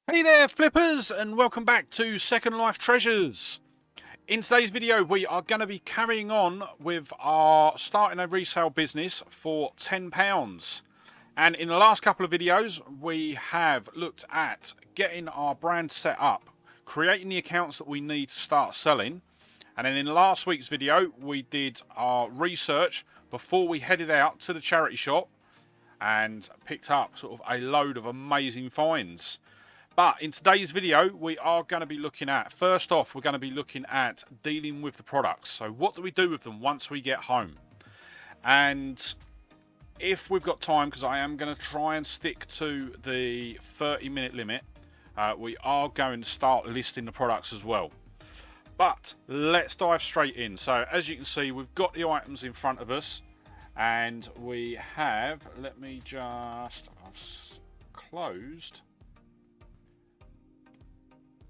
Hey there flippers, and welcome back to Second Life Treasures. In today's video we are going to be carrying on with our starting a resale business for £10. And in the last couple of videos we have looked at getting our brand set up, creating the accounts that we need to start selling. And then in last week's video we did our research before we headed out to the charity shop and picked up sort of a load of amazing finds. But in today's video, we are going to be looking at, first off, we're going to be looking at dealing with the products. So what do we do with them once we get home? And if we've got time, because I am going to try and stick to the 30-minute limit, we are going to start listing the products as well. But let's dive straight in. So as you can see, we've got the items in front of us. And we have, let me just, I've closed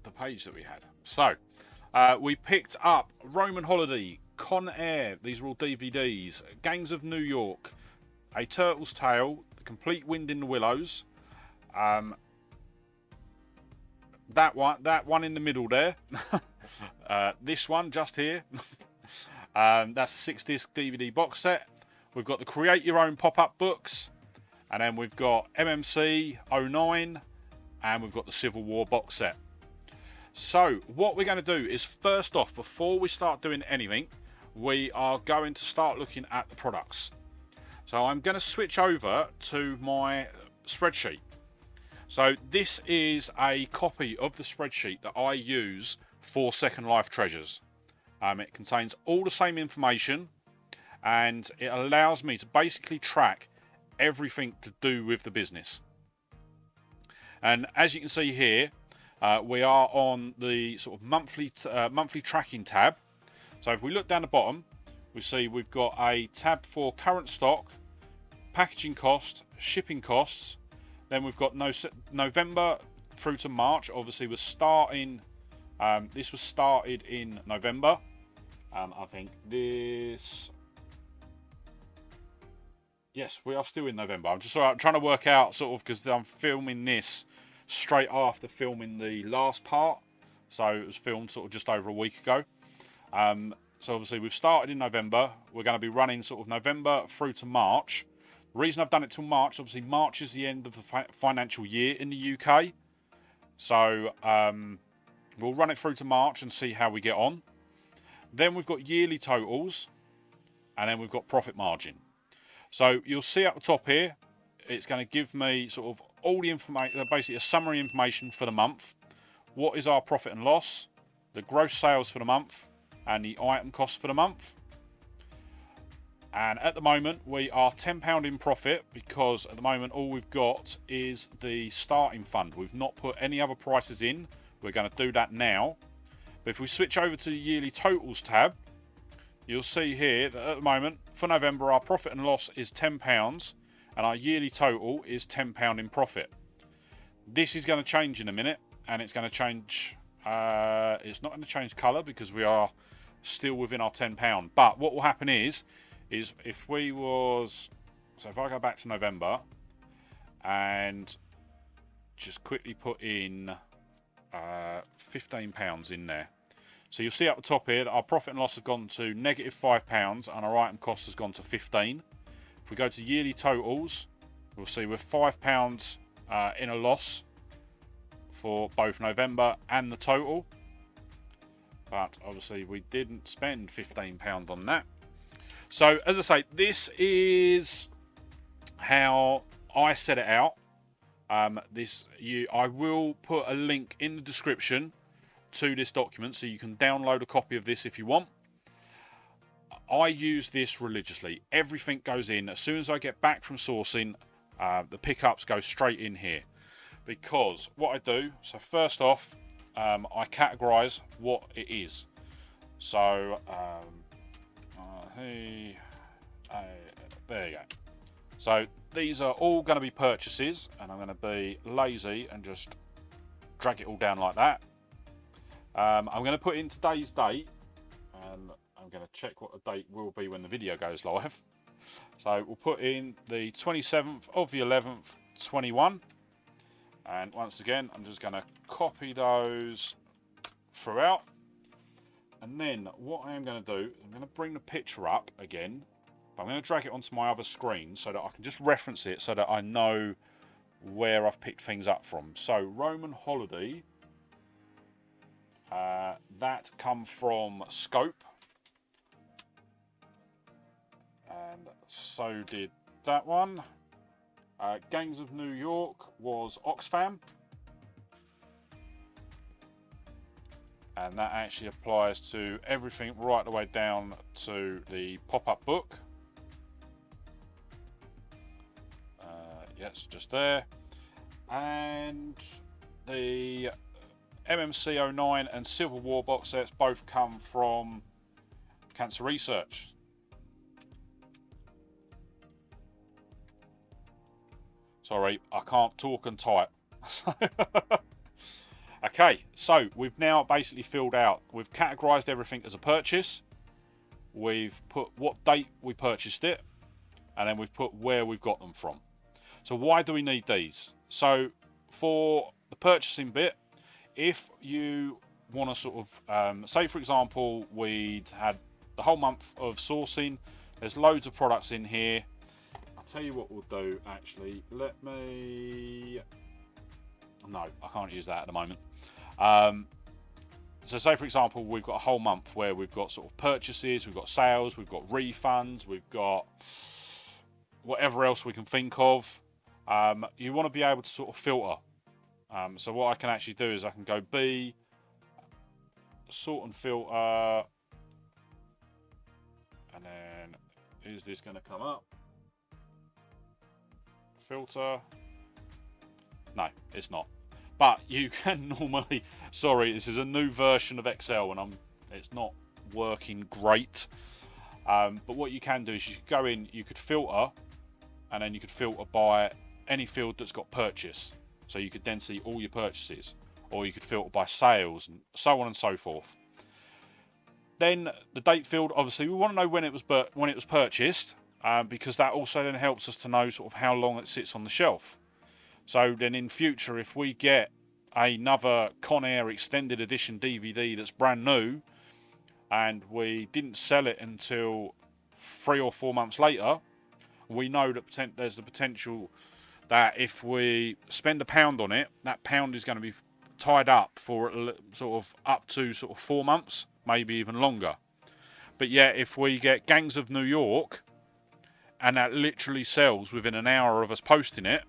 the page that we had. So we picked up Roman Holiday, Con Air, these are all DVDs, Gangs of New York, A Turtle's Tale, The Complete Wind in the Willows, that one in the middle there, this one just here, that's a 6-disc DVD box set. We've got the Create Your Own pop-up books, and then we've got MMC 09, and we've got the Civil War box set. So what we're going to do is, first off, before we start doing anything, we are going to start looking at the products. So I'm going to switch over to my spreadsheet. So this is a copy of the spreadsheet that I use for Second Life Treasures. It contains all the same information, and it allows me to basically track everything to do with the business. And as you can see here, we are on the sort of monthly tracking tab. So if we look down the bottom, we see we've got a tab for current stock, packaging cost, shipping costs. Then we've got November through to March. Obviously we're starting, this was started in November. I think this, yes, we are still in November. I'm just trying to work out sort of, because I'm filming this straight after filming the last part, so it was filmed sort of just over a week ago. So obviously we've started in November. We're going to be running sort of November through to March. The reason I've done it till March, obviously March is the end of the financial year in the UK, so we'll run it through to March and see how we get on. Then we've got yearly totals, and then we've got profit margin. So you'll see at the top here, it's going to give me sort of all the information, basically a summary information for the month. What is our profit and loss, the gross sales for the month, and the item cost for the month. And at the moment we are £10 in profit, because at the moment all we've got is the starting fund. We've not put any other prices in. We're going to do that now. But if we switch over to the yearly totals tab, you'll see here that at the moment for November our profit and loss is £10. And our yearly total is £10 in profit. This is going to change in a minute, and it's going to change. It's not going to change colour because we are still within our £10. But what will happen is if we was, so if I go back to November and just quickly put in £15 in there. So you'll see at the top here that our profit and loss have gone to -£5, and our item cost has gone to 15. If we go to yearly totals, we'll see we're £5 in a loss for both November and the total. But obviously we didn't spend £15 on that. So as I say, this is how I set it out. I will put a link in the description to this document, so you can download a copy of this if you want. I use this religiously. Everything goes in. As soon as I get back from sourcing, the pickups go straight in here. Because what I do, so first off, I categorize what it is. So, there you go. So these are all going to be purchases, and I'm going to be lazy and just drag it all down like that. I'm going to put in today's date, and I'm going to check what the date will be when the video goes live. So we'll put in the 27th of the 11th, 21. And once again, I'm just going to copy those throughout. And then what I am going to do, I'm going to bring the picture up again. But I'm going to drag it onto my other screen so that I can just reference it so that I know where I've picked things up from. So Roman Holiday, that come from Scope. And so did that one. Gangs of New York was Oxfam. And that actually applies to everything right the way down to the pop-up book. Yes, just there. And the MMC 09 and Civil War box sets both come from Cancer Research. Sorry, I can't talk and type. Okay, so we've now basically filled out, we've categorized everything as a purchase. We've put what date we purchased it, and then we've put where we've got them from. So why do we need these? So for the purchasing bit, if you want to sort of, say for example, we'd had the whole month of sourcing, there's loads of products in here. I'll tell you what we'll do actually. Let me, no, I can't use that at the moment. So say for example, we've got a whole month where we've got sort of purchases, we've got sales, we've got refunds, we've got whatever else we can think of. You want to be able to sort of filter. So what I can actually do is I can go B, sort and filter, and then is this going to come up? Filter. No, it's not. But you can normally, sorry, this is a new version of Excel and it's not working great. But what you can do is you could go in, you could filter, and then you could filter by any field that's got purchase. So you could then see all your purchases, or you could filter by sales and so on and so forth. Then the date field, obviously we want to know when it was purchased, because that also then helps us to know sort of how long it sits on the shelf. So then in future, if we get another Conair extended edition DVD that's brand new and we didn't sell it until 3 or 4 months later, we know that there's the potential that if we spend £1 on it, that pound is going to be tied up for sort of up to sort of 4 months, maybe even longer. But yet if we get Gangs of New York and that literally sells within an hour of us posting it,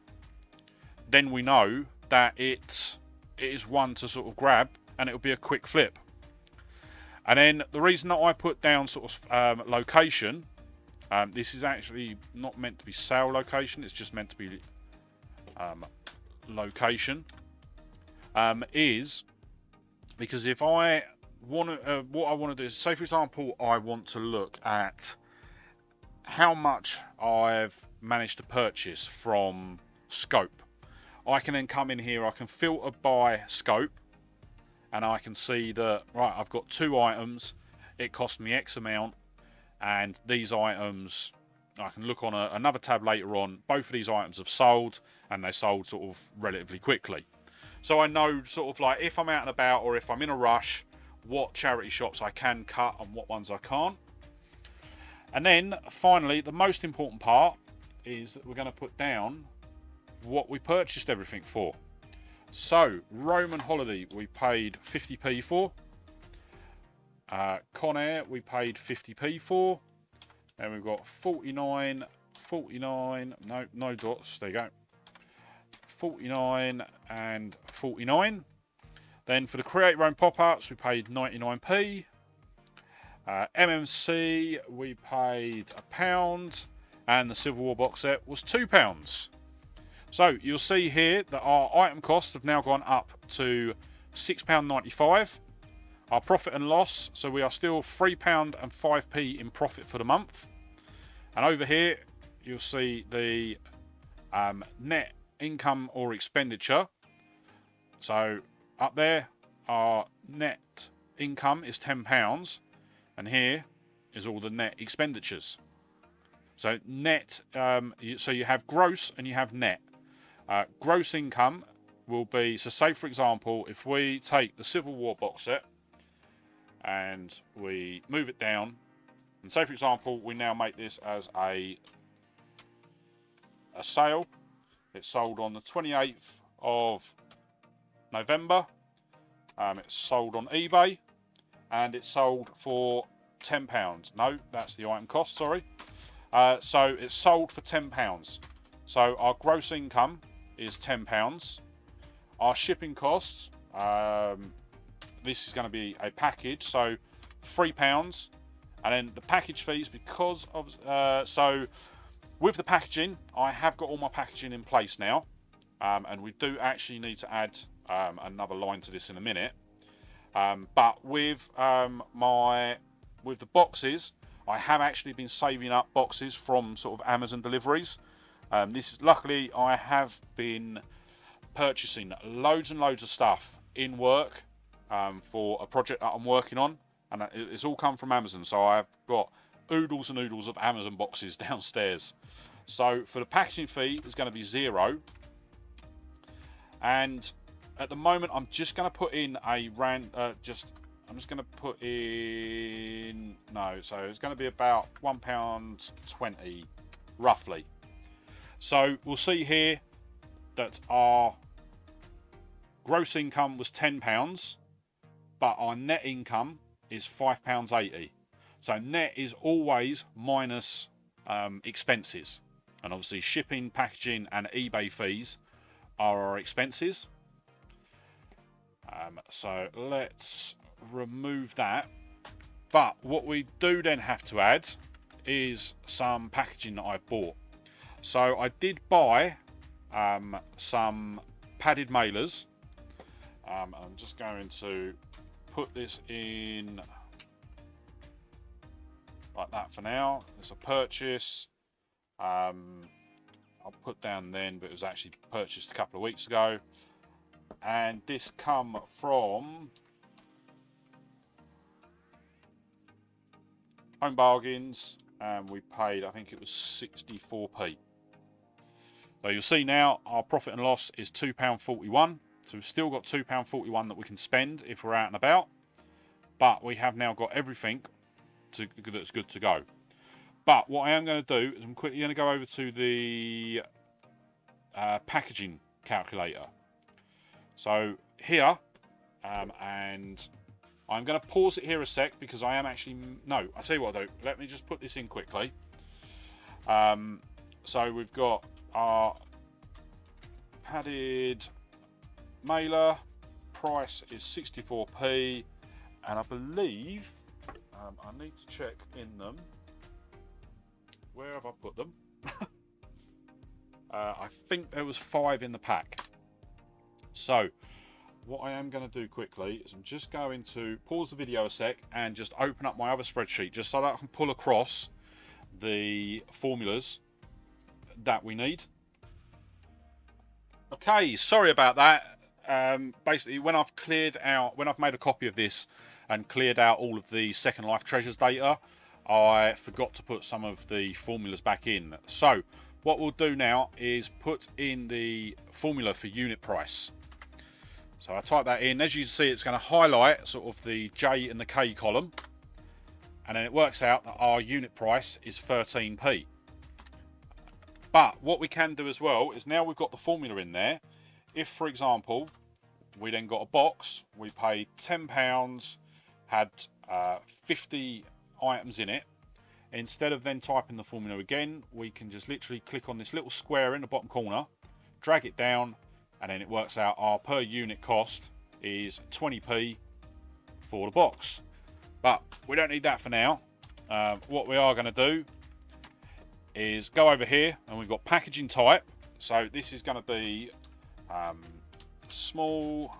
then we know that it is one to sort of grab and it'll be a quick flip. And then the reason that I put down sort of location, this is actually not meant to be sale location, it's just meant to be location, is because if I want to, what I want to do is, say for example, I want to look at how much I've managed to purchase from Scope. I can then come in here, I can filter by scope, and I can see that, right, I've got 2 items, it cost me X amount, and these items, I can look on another tab later on, both of these items have sold, and they sold sort of relatively quickly. So I know sort of like if I'm out and about or if I'm in a rush, what charity shops I can cut and what ones I can't. And then finally, the most important part is that we're going to put down what we purchased everything for. So Roman Holiday we paid 50p for, Conair we paid 50p for, and we've got 49, no dots, there you go, 49 and 49. Then for the Create Your Own Pop-Ups we paid 99p, MMC we paid £1, and the Civil War box set was £2. So you'll see here that our item costs have now gone up to £6.95. Our profit and loss, so we are still £3 and 5p in profit for the month. And over here you'll see the net income or expenditure. So up there our net income is £10, and here is all the net expenditures. So net, so you have gross and you have net. Gross income will be, so say for example, if we take the Civil War box set and we move it down, and say for example, we now make this as a sale. It's sold on the 28th of November. It's sold on eBay, and it's sold for £10. No, that's the item cost, sorry. So it's sold for £10. So our gross income is £10. Our shipping costs, this is going to be a package, so £3. And then the package fees, because of, so with the packaging, I have got all my packaging in place now. And we do actually need to add another line to this in a minute. But with with the boxes, I have actually been saving up boxes from sort of Amazon deliveries. This is, luckily, I have been purchasing loads and loads of stuff in work for a project that I'm working on, and it's all come from Amazon. So I've got oodles and oodles of Amazon boxes downstairs. So for the packaging fee, it's going to be £0. And at the moment, I'm just going to put in a I'm just going to put in, no, so it's going to be about £1.20 roughly. So we'll see here that our gross income was £10, but our net income is £5.80. So net is always minus expenses, and obviously shipping, packaging, and eBay fees are our expenses. So let's remove that. But what we do then have to add is some packaging that I bought. So I did buy some padded mailers. I'm just going to put this in like that for now. It's a purchase. I'll put down then, but it was actually purchased a couple of weeks ago. And this come from Home Bargains, and we paid, I think it was 64p. So you'll see now our profit and loss is £2.41. So we've still got £2.41 that we can spend if we're out and about. But we have now got everything that's good to go. But what I am going to do is I'm quickly going to go over to the packaging calculator. So here, and I'm going to pause it here a sec because I am actually, no, I'll tell you what I'll do. Let me just put this in quickly. So we've got our padded mailer, price is 64p, and I believe, I need to check in them. Where have I put them? I think there was 5 in the pack. So what I am going to do quickly is I'm just going to pause the video a sec and just open up my other spreadsheet just so that I can pull across the formulas that we need. Okay, sorry about that. Basically, when I've made a copy of this and cleared out all of the Second Life Treasures data, I forgot to put some of the formulas back in. So what we'll do now is put in the formula for unit price. So I type that in. As you can see, it's going to highlight sort of the J and the K column, and then it works out that our unit price is 13p. But what we can do as well is, now we've got the formula in there, if for example we then got a box, we paid £10, had 50 items in it, instead of then typing the formula again, we can just literally click on this little square in the bottom corner, drag it down, and then it works out our per unit cost is 20p for the box. But we don't need that for now. What we are going to do is go over here, and we've got packaging type. So this is going to be small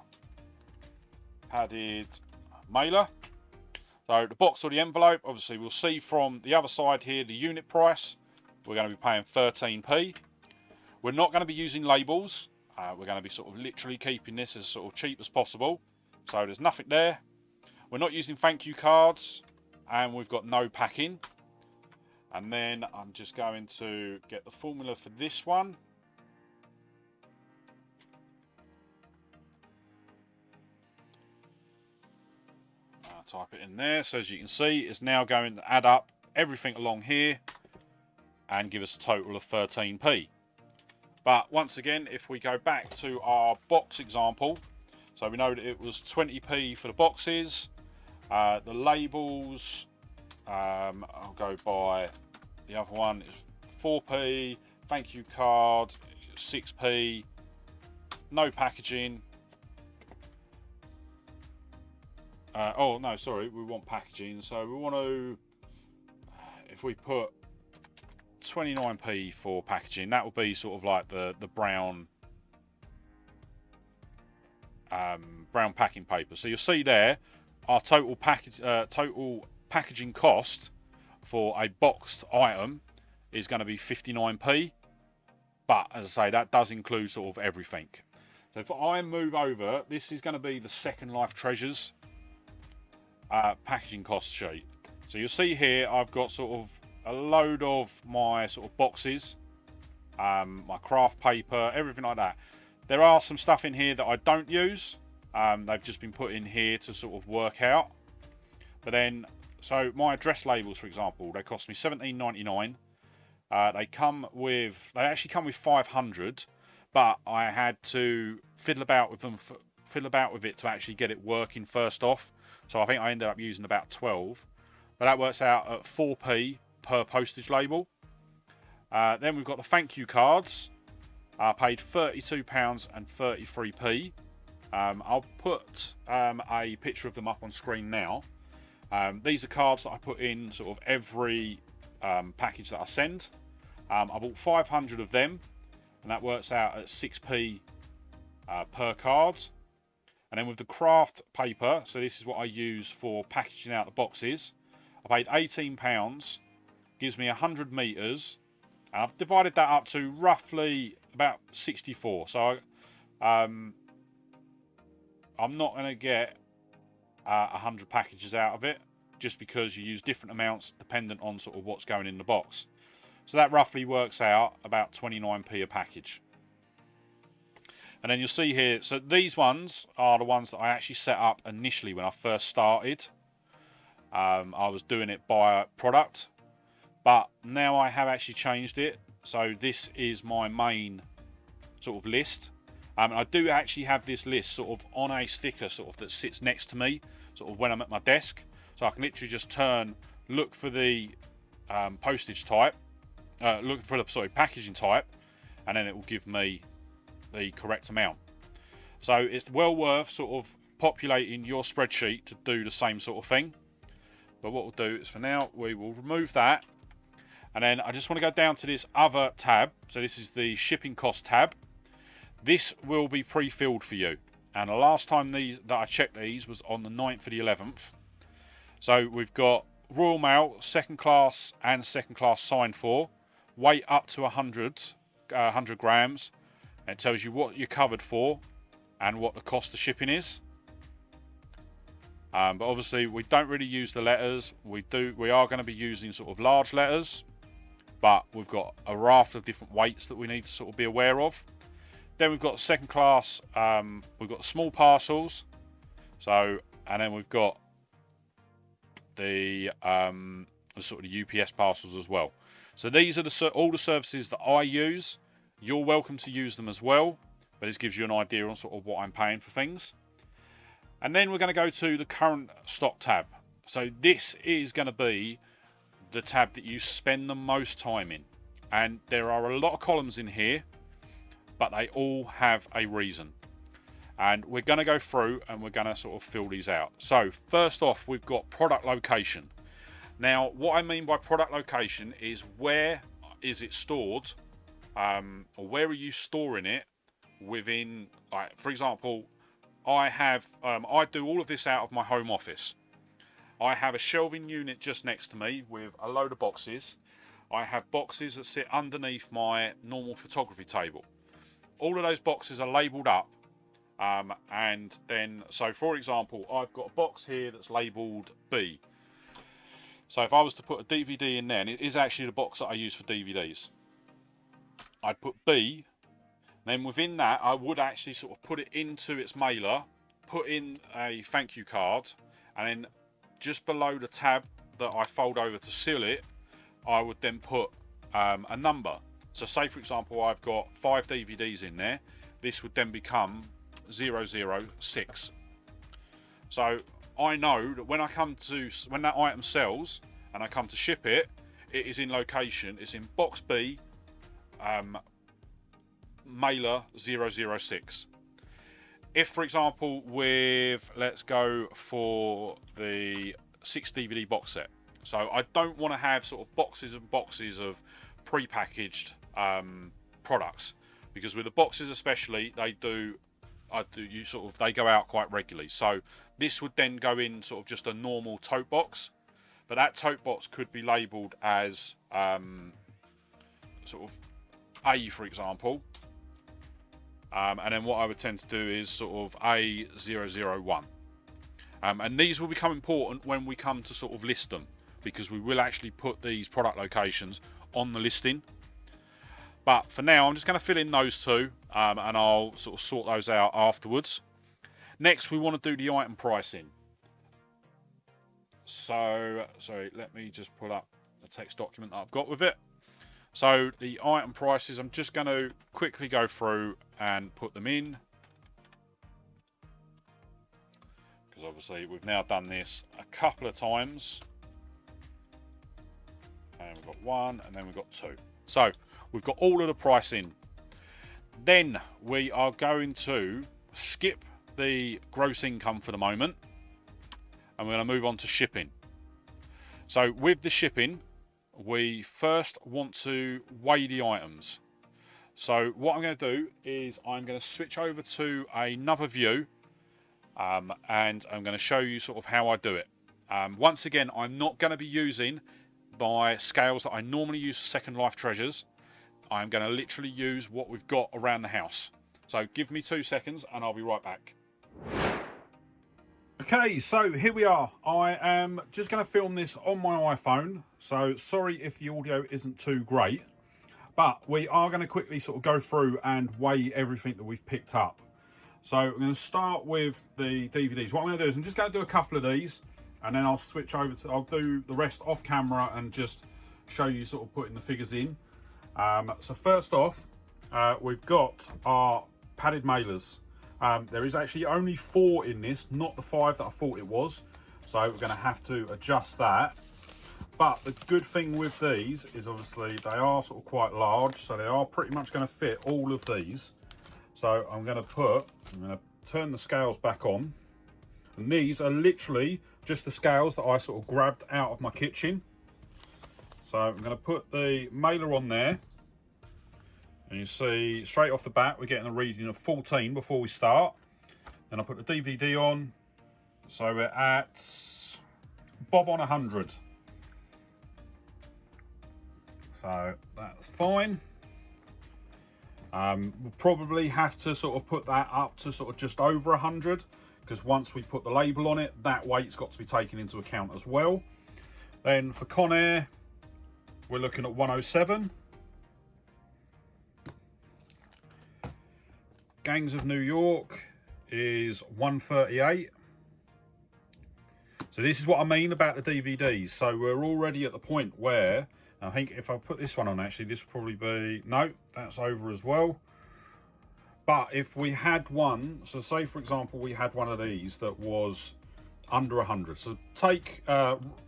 padded mailer. So the box or the envelope, obviously we'll see from the other side here the unit price. We're going to be paying 13p. We're not going to be using labels. We're going to be sort of literally keeping this as sort of cheap as possible. So there's nothing there. We're not using thank you cards, and we've got no packing. And then I'm just going to get the formula for this one. type it in there. So as you can see, it's now going to add up everything along here and give us a total of 13p. But once again, if we go back to our box example, so we know that it was 20p for the boxes. The labels, I'll go by the other one, is 4p, thank you card, 6p, no packaging. Oh no, sorry, we want packaging, so we want to, if we put 29p for packaging, that will be sort of like the brown brown packing paper. So you'll see there our total packaging cost for a boxed item is going to be 59p, but as I say, that does include sort of everything. So if I move over, this is going to be the Second Life Treasures packaging cost sheet. So you'll see here I've got sort of a load of my sort of boxes, my craft paper, everything like that. There are some stuff in here that I don't use. They've just been put in here to sort of work out. But then, so my address labels, for example, they cost me $17.99. They actually come with 500, but I had to fiddle about with it to actually get it working first off. So I think I ended up using about 12. But that works out at 4p per postage label. Then we've got the thank you cards. I paid £32.33. I'll put a picture of them up on screen now. These are cards that I put in sort of every package that I send. I bought 500 of them, and that works out at 6p per card. And then with the craft paper, so this is what I use for packaging out the boxes, I paid £18, gives me 100 metres, and I've divided that up to roughly about 64. So I'm not going to get 100 packages out of it, just because you use different amounts dependent on sort of what's going in the box. So that roughly works out about 29p a package. And then you'll see here, so these ones are the ones that I actually set up initially when I first started. I was doing it by product, but now I have actually changed it. So this is my main sort of list. I do actually have this list sort of on a sticker sort of that sits next to me, sort of when I'm at my desk. So I can literally just look for the postage type, look for the packaging type, and then it will give me the correct amount. So it's well worth sort of populating your spreadsheet to do the same sort of thing. But what we'll do is, for now, we will remove that, and then I just want to go down to this other tab. So this is the shipping cost tab. This will be pre-filled for you, and the last time that I checked these was on the 9th of the 11th. So we've got Royal Mail, second class and second class signed for, weight up to 100 grams. It tells you what you're covered for and what the cost of shipping is. But obviously we don't really use the letters. We are going to be using sort of large letters, but we've got a raft of different weights that we need to sort of be aware of. Then we've got second class, we've got small parcels. So, and then we've got the sort of the UPS parcels as well. So these are all the services that I use. You're welcome to use them as well, but this gives you an idea on sort of what I'm paying for things. And then we're going to go to the current stock tab. So this is going to be the tab that you spend the most time in. And there are a lot of columns in here, but they all have a reason. And we're going to go through and we're going to sort of fill these out. So first off, we've got product location. Now, what I mean by product location is, where is it stored, or where are you storing it within, like, for example, I do all of this out of my home office. I have a shelving unit just next to me with a load of boxes. I have boxes that sit underneath my normal photography table. All of those boxes are labelled up. And then, so for example, I've got a box here that's labelled B. So if I was to put a DVD in there, and it is actually the box that I use for DVDs, I'd put B. Then within that, I would actually sort of put it into its mailer, put in a thank you card, and then just below the tab that I fold over to seal it, I would then put a number. So say for example I've got 5 DVDs in there, this would then become 006. So I know that when that item sells and I come to ship it, it is in location, it's in box B, mailer 006. If for example let's go for the 6 DVD box set, so I don't want to have sort of boxes and boxes of pre-packaged products, because with the boxes especially, they go out quite regularly. So this would then go in sort of just a normal tote box, but that tote box could be labelled as sort of A, for example, and then what I would tend to do is sort of A001, and these will become important when we come to sort of list them, because we will actually put these product locations on the listing. But for now, I'm just going to fill in those two, and I'll sort of sort those out afterwards. Next, we want to do the item pricing. So, sorry, let me just pull up the text document that I've got with it. So, the item prices, I'm just going to quickly go through and put them in, because obviously we've now done this a couple of times. And we've got 1, and then we've got 2. So we've got all of the pricing. Then we are going to skip the gross income for the moment, and we're going to move on to shipping. So with the shipping, we first want to weigh the items. So what I'm going to do is I'm going to switch over to another view, and I'm going to show you sort of how I do it. Once again, I'm not going to be using my scales that I normally use for Second Life treasures. I'm going to literally use what we've got around the house. So give me 2 seconds and I'll be right back. Okay, so here we are. I am just going to film this on my iPhone, so sorry if the audio isn't too great, but we are going to quickly sort of go through and weigh everything that we've picked up. So I'm going to start with the DVDs. What I'm going to do is I'm just going to do a couple of these, and then I'll switch over to, I'll do the rest off camera and just show you sort of putting the figures in. So first off, we've got our padded mailers. There is actually only 4 in this, not the 5 that I thought it was. So we're going to have to adjust that. But the good thing with these is obviously they are sort of quite large, so they are pretty much going to fit all of these. So I'm going to turn the scales back on. And these are literally just the scales that I sort of grabbed out of my kitchen. So I'm going to put the mailer on there. And you see straight off the bat, we're getting a reading of 14 before we start. Then I put the DVD on. So we're at bob on 100. So that's fine. We'll probably have to sort of put that up to sort of just over 100. Because once we put the label on it, that weight's got to be taken into account as well. Then for Conair, we're looking at 107. Gangs of New York is 138. So this is what I mean about the DVDs. So we're already at the point where, I think if I put this one on, actually, this will probably be, no, that's over as well. But if we had one, so say for example we had one of these that was under 100. So take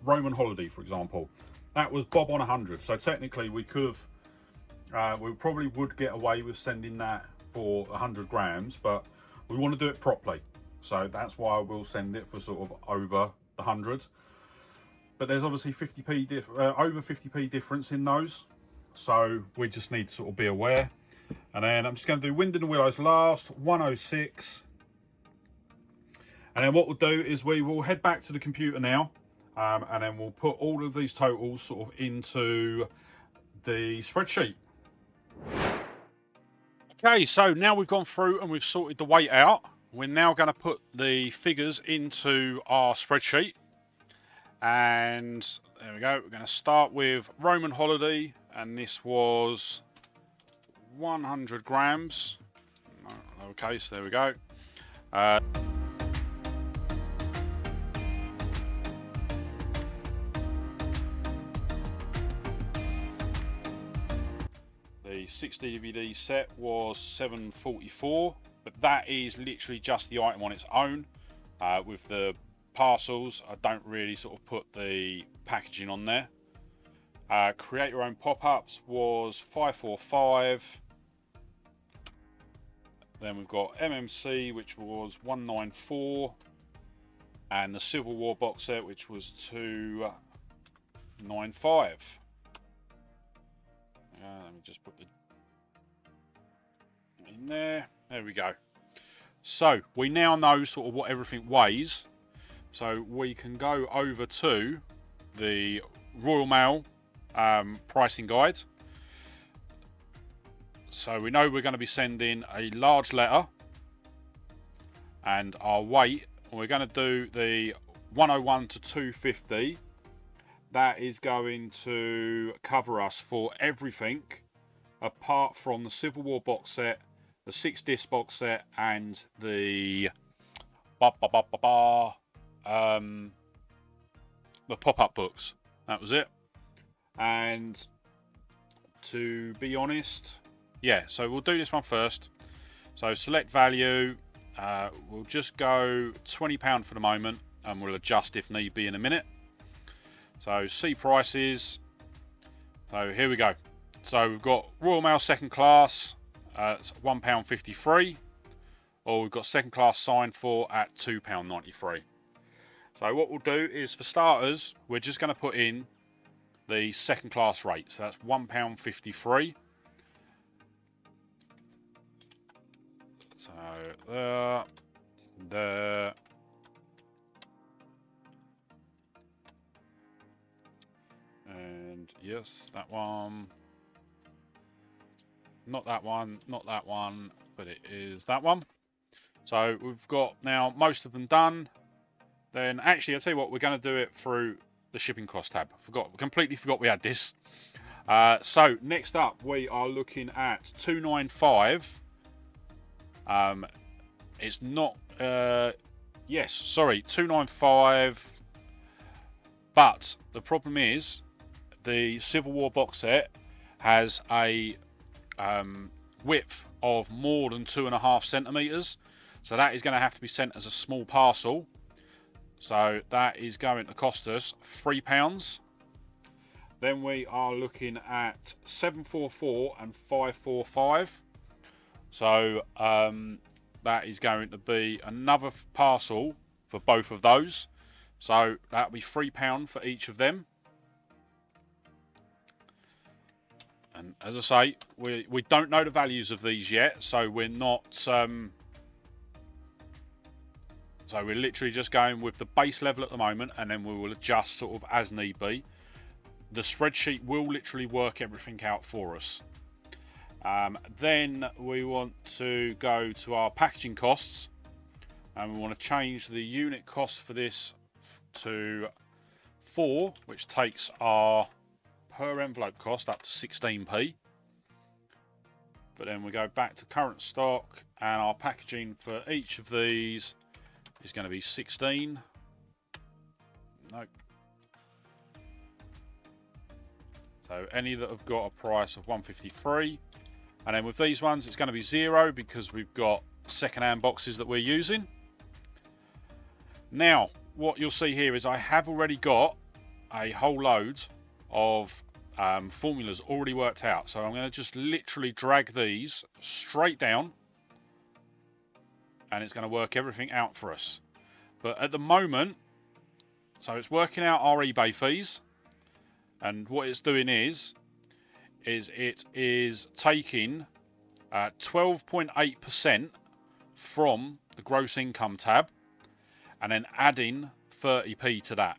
Roman Holiday for example. That was bob on 100. So technically we could have, we probably would get away with sending that for 100 grams, but we want to do it properly. So that's why I will send it for sort of over the 100. But there's obviously 50p over 50p difference in those. So we just need to sort of be aware. And then I'm just going to do Wind in the Willows last, 106. And then what we'll do is we will head back to the computer now, and then we'll put all of these totals sort of into the spreadsheet. Okay, so now we've gone through and we've sorted the weight out. We're now going to put the figures into our spreadsheet. And there we go. We're going to start with Roman Holiday, and this was 100 grams, lowercase, there we go. 6 DVD set was $7.44, but that is literally just the item on its own. With the parcels, I don't really sort of put the packaging on there. Create your own pop-ups was $5.45. Then we've got MMC, which was $1.94, and the Civil War box set, which was $2.95. Let me just put the in there. There we go. So we now know sort of what everything weighs. So we can go over to the Royal Mail pricing guide. So we know we're going to be sending a large letter, and our weight, we're going to do the 101 to 250. That is going to cover us for everything apart from the Civil War box set, the 6-disc box set, and the pop-up books. That was it. And to be honest, yeah, so we'll do this one first. So select value, we'll just go £20 for the moment, and we'll adjust if need be in a minute. So see prices. So here we go. So we've got Royal Mail second class, it's £1.53, or we've got second class signed for at £2.93. So what we'll do is, for starters, we're just going to put in the second class rate. So that's £1.53. So there, and yes, that one, not that one, not that one, but it is that one. So we've got now most of them done. Then actually, I'll tell you what, we're going to do it through the shipping cost tab. Completely forgot we had this. So next up, we are looking at $2.95. It's not, yes, sorry, $2.95. But the problem is, the Civil War box set has a width of more than 2.5 centimeters. So that is going to have to be sent as a small parcel. So that is going to cost us £3. Then we are looking at $7.44 and $5.45. So that is going to be another parcel for both of those. So that'll be £3 for each of them. And as I say, we don't know the values of these yet, so we're not. So we're literally just going with the base level at the moment, and then we will adjust sort of as need be. The spreadsheet will literally work everything out for us. Then we want to go to our packaging costs, and we want to change the unit cost for this to 4, which takes our per envelope cost up to 16p. But then we go back to current stock, and our packaging for each of these is going to be 16. Nope. So any that have got a price of 153, and then with these ones it's going to be 0 because we've got second-hand boxes that we're using. Now what you'll see here is I have already got a whole load of formulas already worked out, so I'm going to just literally drag these straight down, and it's going to work everything out for us. But at the moment, so it's working out our eBay fees, and what it's doing is it is taking 12.8% from the gross income tab and then adding 30p to that.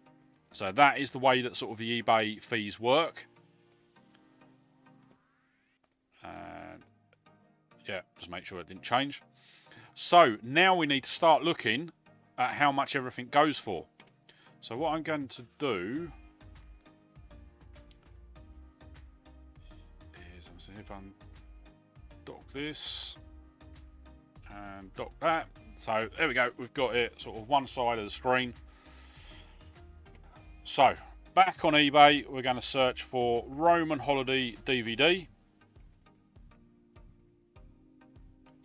So that is the way that sort of the eBay fees work. And yeah, just make sure it didn't change. So now we need to start looking at how much everything goes for. So what I'm going to do is, let's see if I can dock this and dock that. So there we go, we've got it sort of one side of the screen. So back on eBay, we're going to search for Roman Holiday DVD.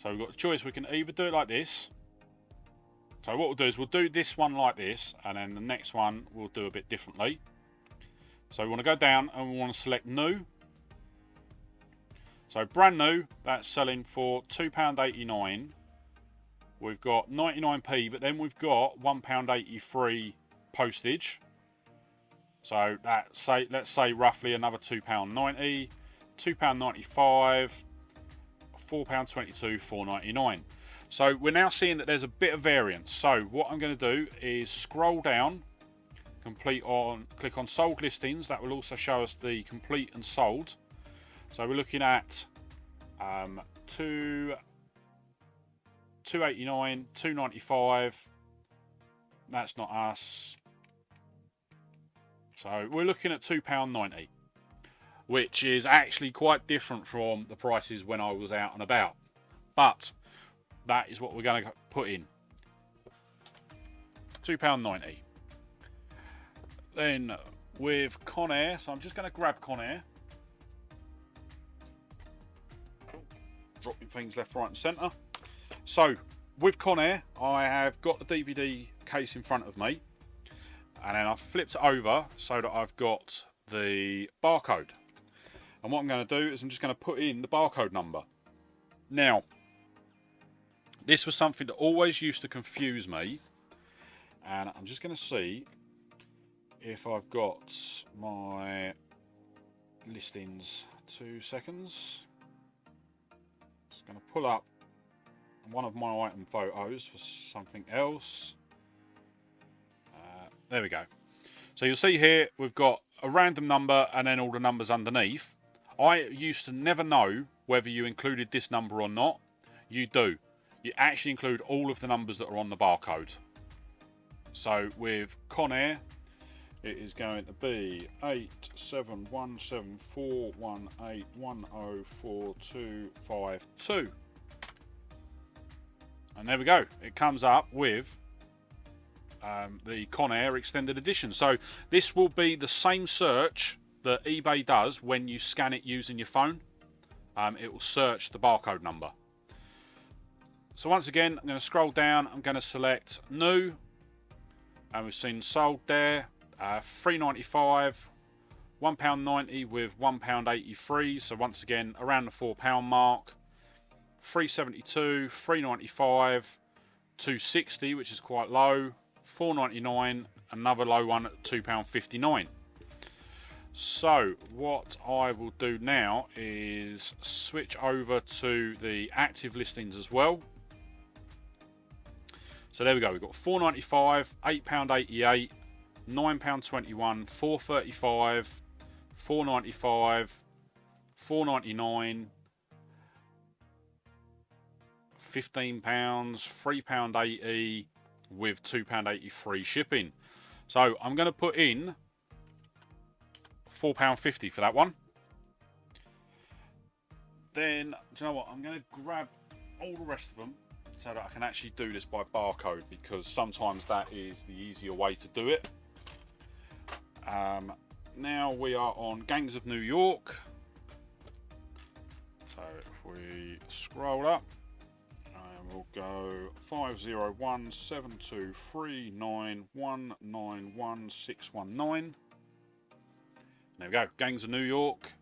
So we've got the choice. We can either do it like this. So what we'll do is we'll do this one like this, and then the next one we'll do a bit differently. So we want to go down and we want to select new. So brand new, that's selling for £2.89. We've got 99p, but then we've got £1.83 postage. So that's let's say roughly another £2.90, £2.95, £4.22, £4.99. So we're now seeing that there's a bit of variance. So what I'm going to do is scroll down, click on sold listings. That will also show us the complete and sold. So we're looking at 289, 295. That's not us. So we're looking at £2.90, which is actually quite different from the prices when I was out and about. But that is what we're going to put in. £2.90. Then with Conair, so I'm just going to grab Conair. Dropping things left, right and centre. So with Conair, I have got the DVD case in front of me, and then I've flipped it over so that I've got the barcode. And what I'm going to do is I'm just going to put in the barcode number. Now, this was something that always used to confuse me, and I'm just going to see if I've got my listings. 2 seconds. Just going to pull up one of my item photos for something else. There we go. So you'll see here we've got a random number and then all the numbers underneath. I used to never know whether you included this number or not. You do. You actually include all of the numbers that are on the barcode. So with Conair, it is going to be 87174181042252. And there we go. It comes up with the Conair Extended Edition. So this will be the same search that eBay does when you scan it using your phone. It will search the barcode number. So once again, I'm going to scroll down. I'm going to select new. And we've seen sold there. $3.95. £1.90 with £1.83. So once again, around the £4 mark. $3.72, $3.95, $2.60, which is quite low. $4.99, another low one at £2.59. So what I will do now is switch over to the active listings as well. So there we go. We've got $4.95, £8.88, £9.21, $4.35, $4.95, $4.99, £15, £3.80 with £2.80 shipping. So I'm going to put in £4.50 for that one. Then, do you know what? I'm going to grab all the rest of them so that I can actually do this by barcode, because sometimes that is the easier way to do it. Now we are on Gangs of New York. So if we scroll up, we'll go 5017239191619. There we go, Gangs of New York.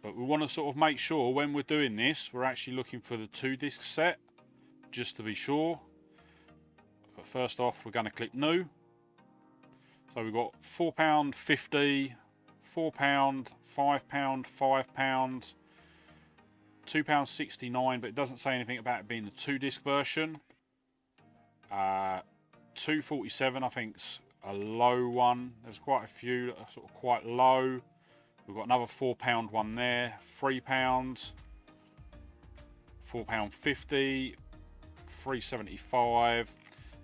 But we want to sort of make sure when we're doing this, we're actually looking for the 2-disc set, just to be sure. But first off, we're going to click new. So we've got £4.50, £4, £5, £5, £2.69, but it doesn't say anything about it being the 2-disc version. £2.47, I think's a low one. There's quite a few that are sort of quite low. We've got another £4 one there. £3, £4.50, £3.75.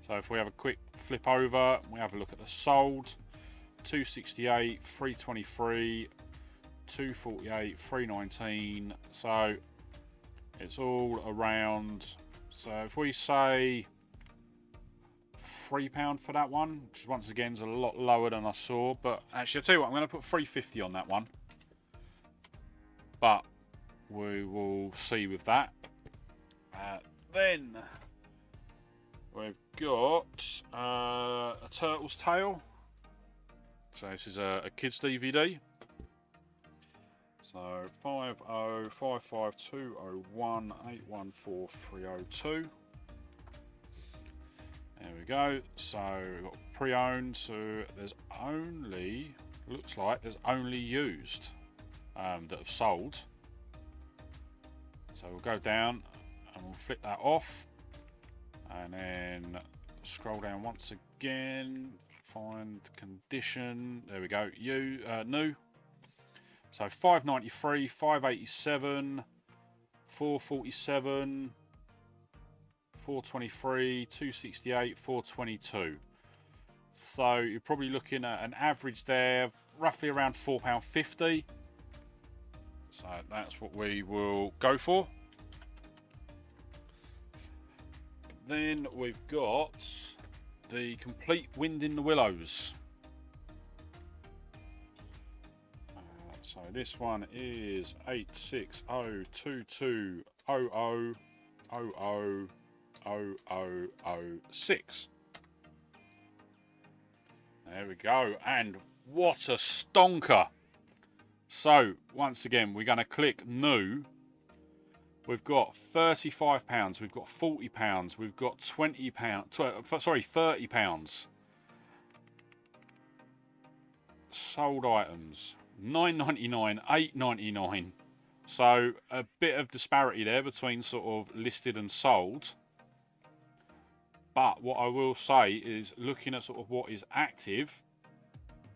So if we have a quick flip over, we have a look at the sold. £2.68, £3.23, £2.48, £3.19. So it's all around. So if we say £3 for that one, which once again is a lot lower than I saw, but actually I'll tell you what, I'm going to put £3.50 on that one. But we will see with that. Then we've got a Turtle's Tale. So this is a kids DVD. So 50552018143002. There we go. So we've got pre-owned. So there's only, looks like there's only used that have sold. So we'll go down and we'll flip that off, and then scroll down once again. Find condition. There we go. New. So 593, 587, 447, 423, 268, 422. So you're probably looking at an average there of roughly around £4.50. So that's what we will go for. Then we've got the complete Wind in the Willows. So this one is 8602200000006. There we go, and what a stonker. So once again, we're going to click new. We've got £35, we've got £40, we've got £20, sorry, £30. Sold items, £9.99, £8.99. So a bit of disparity there between sort of listed and sold. But what I will say is, looking at sort of what is active,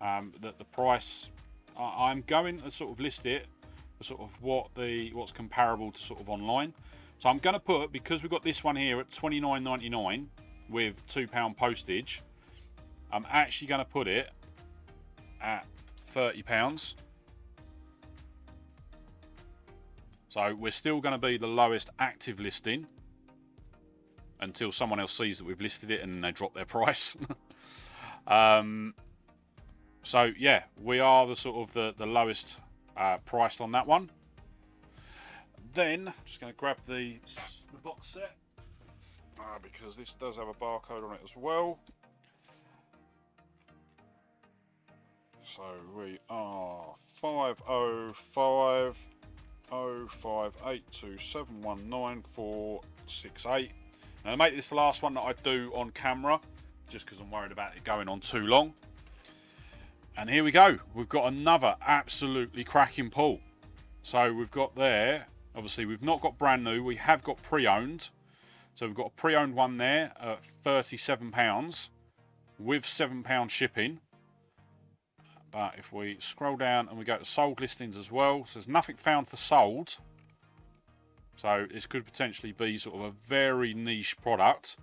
that the price, I'm going to sort of list it sort of what's comparable to sort of online. So I'm going to put, because we've got this one here at £29.99 with £2 postage, I'm actually going to put it at £30. So we're still going to be the lowest active listing until someone else sees that we've listed it and they drop their price. So yeah, we are the sort of the lowest priced on that one. Then I'm just going to grab the box set because this does have a barcode on it as well. So we are 5050582719468. Now, to make this the last one that I do on camera, just because I'm worried about it going on too long. And here we go. We've got another absolutely cracking pull. So we've got there, obviously we've not got brand new, we have got pre-owned. So we've got a pre-owned one there at £37 with £7 shipping. But if we scroll down and we go to sold listings as well, so there's nothing found for sold. So this could potentially be sort of a very niche product.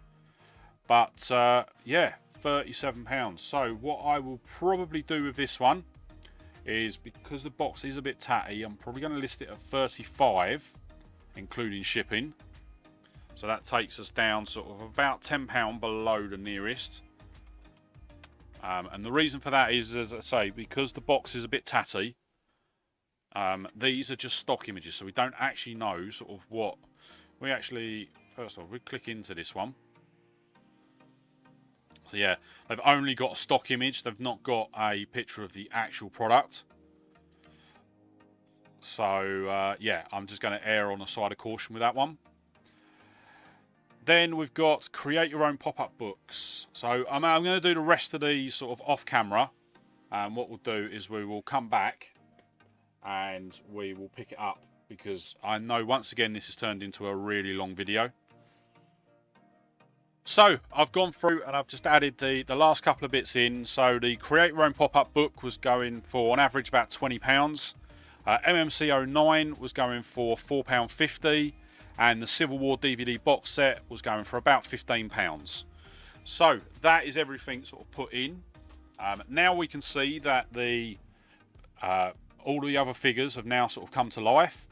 But yeah, £37. So what I will probably do with this one is, because the box is a bit tatty, I'm probably going to list it at £35, including shipping. So that takes us down sort of about £10 below the nearest. And the reason for that is, as I say, because the box is a bit tatty, these are just stock images, so we don't actually know sort of what we actually, first of all, we click into this one. So yeah, they've only got a stock image, they've not got a picture of the actual product. So yeah, I'm just going to err on the side of caution with that one. Then we've got create your own pop-up books. So I'm going to do the rest of these sort of off camera. And what we'll do is we will come back and we will pick it up, because I know once again this has turned into a really long video. So I've gone through and I've just added the last couple of bits in. So the create your own pop-up book was going for on average about £20. MMC 09 was going for £4.50. And the Civil War DVD box set was going for about £15. So that is everything sort of put in. Now we can see that the all the other figures have now sort of come to life.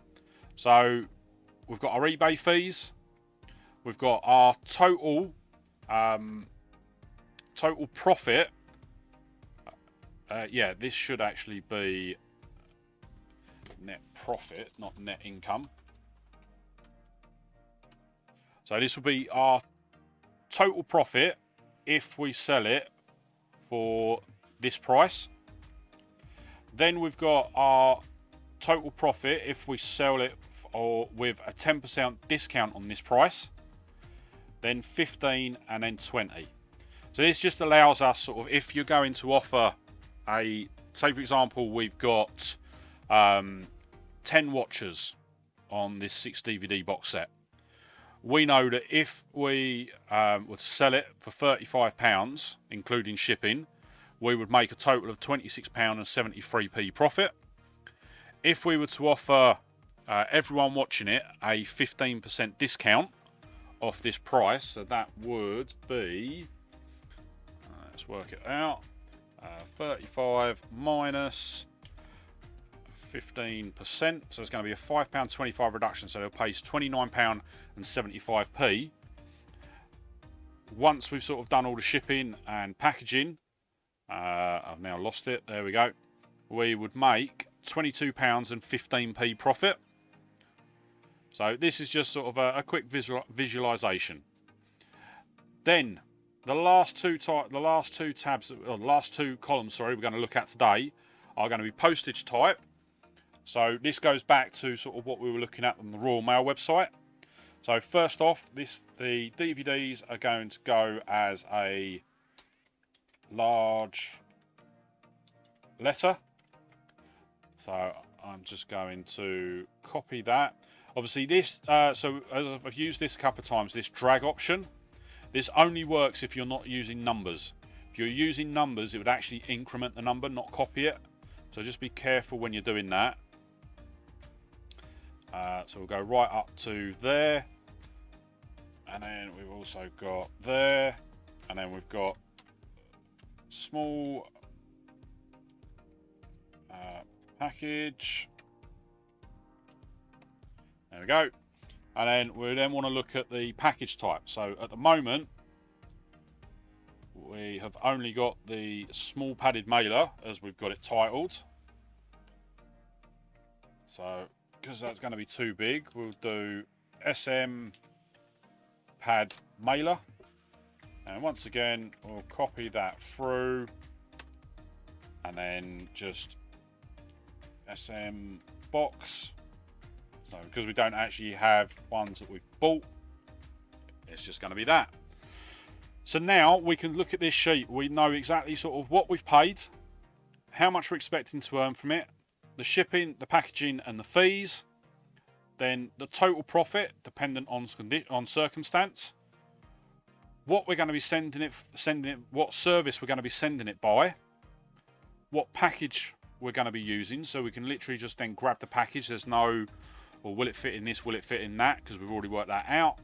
So we've got our eBay fees. We've got our total profit. Yeah, this should actually be net profit, not net income. So this will be our total profit if we sell it for this price. Then we've got our total profit if we sell it or with a 10% discount on this price. Then 15 and then 20. So this just allows us sort of, if you're going to offer a, say for example, we've got 10 watches on this 6 DVD box set. We know that if we would sell it for £35, including shipping, we would make a total of £26.73 profit. If we were to offer everyone watching it a 15% discount off this price, so that would be, let's work it out, 35 minus 15%, so it's going to be a £5.25 reduction, so they'll pay £29.75. Once we've sort of done all the shipping and packaging, I've now lost it, there we go, we would make £22.15 profit. So this is just sort of a quick visualization. Then the last two columns, sorry, we're going to look at today are going to be postage type. So this goes back to sort of what we were looking at on the Royal Mail website. So first off, the DVDs are going to go as a large letter. So I'm just going to copy that. Obviously this, so as I've used this a couple of times, this drag option, this only works if you're not using numbers. If you're using numbers, it would actually increment the number, not copy it. So just be careful when you're doing that. So we'll go right up to there. And then we've also got there. And then we've got small package. There we go. And then we then want to look at the package type. So at the moment, we have only got the small padded mailer as we've got it titled. So because that's going to be too big, we'll do SM pad mailer. And once again, we'll copy that through and then just SM box. So because we don't actually have ones that we've bought, it's just going to be that. So now we can look at this sheet. We know exactly sort of what we've paid, how much we're expecting to earn from it, the shipping, the packaging and the fees, then the total profit dependent on circumstance, what we're going to be sending it, what service we're going to be sending it by, what package we're going to be using. So we can literally just then grab the package. There's no, well, will it fit in this, will it fit in that, because we've already worked that out.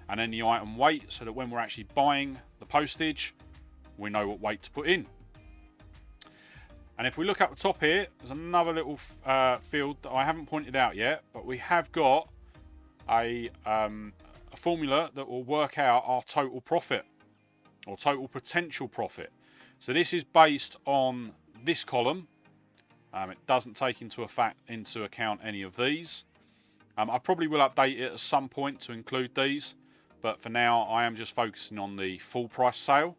And then the item weight, so that when we're actually buying the postage, we know what weight to put in. And if we look up the top here, there's another little field that I haven't pointed out yet, but we have got a formula that will work out our total profit or total potential profit. So this is based on this column. It doesn't take into account any of these. I probably will update it at some point to include these, but for now I am just focusing on the full price sale.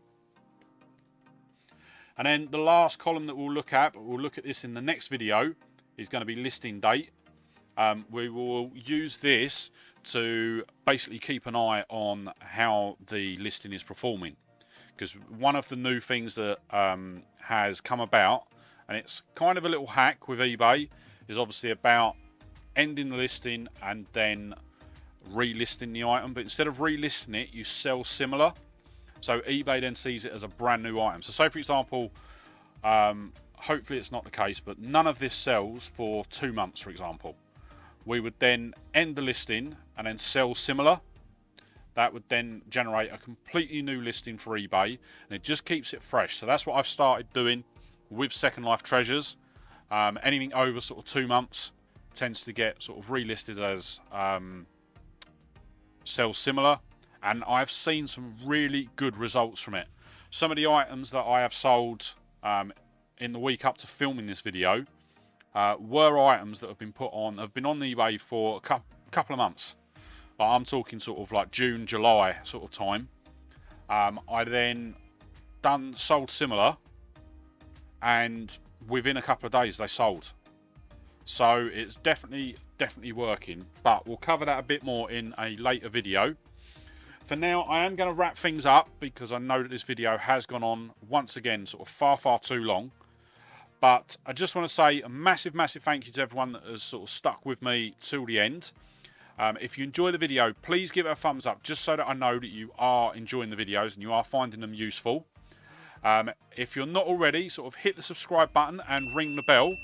And then the last column that we'll look at, but we'll look at this in the next video, is going to be listing date. We will use this to basically keep an eye on how the listing is performing, because one of the new things that has come about, and it's kind of a little hack with eBay, is obviously about ending the listing and then relisting the item. But instead of relisting it, you sell similar. So eBay then sees it as a brand new item. So say for example, hopefully it's not the case, but none of this sells for 2 months, for example. We would then end the listing and then sell similar. That would then generate a completely new listing for eBay, and it just keeps it fresh. So that's what I've started doing with Second Life Treasures. Anything over sort of 2 months tends to get sort of relisted as sell similar, and I've seen some really good results from it. Some of the items that I have sold in the week up to filming this video were items that have been on eBay for a couple of months. But I'm talking sort of like June, July sort of time. I then sold similar, and within a couple of days they sold. So it's definitely working, but we'll cover that a bit more in a later video. For now, I am going to wrap things up because I know that this video has gone on once again sort of far too long. But I just want to say a massive thank you to everyone that has sort of stuck with me till the end. If you enjoy the video, please give it a thumbs up just so that I know that you are enjoying the videos and you are finding them useful. If you're not already, sort of hit the subscribe button and ring the bell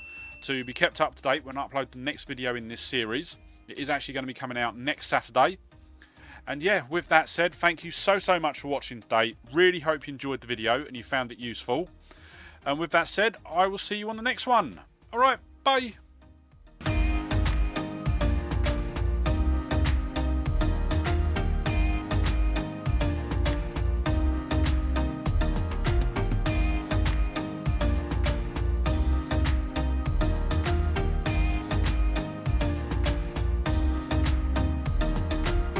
to be kept up to date when I upload the next video in this series. It is actually going to be coming out next Saturday. And yeah, with that said, thank you so much for watching today. Really hope you enjoyed the video and you found it useful. And with that said, I will see you on the next one. Alright, bye.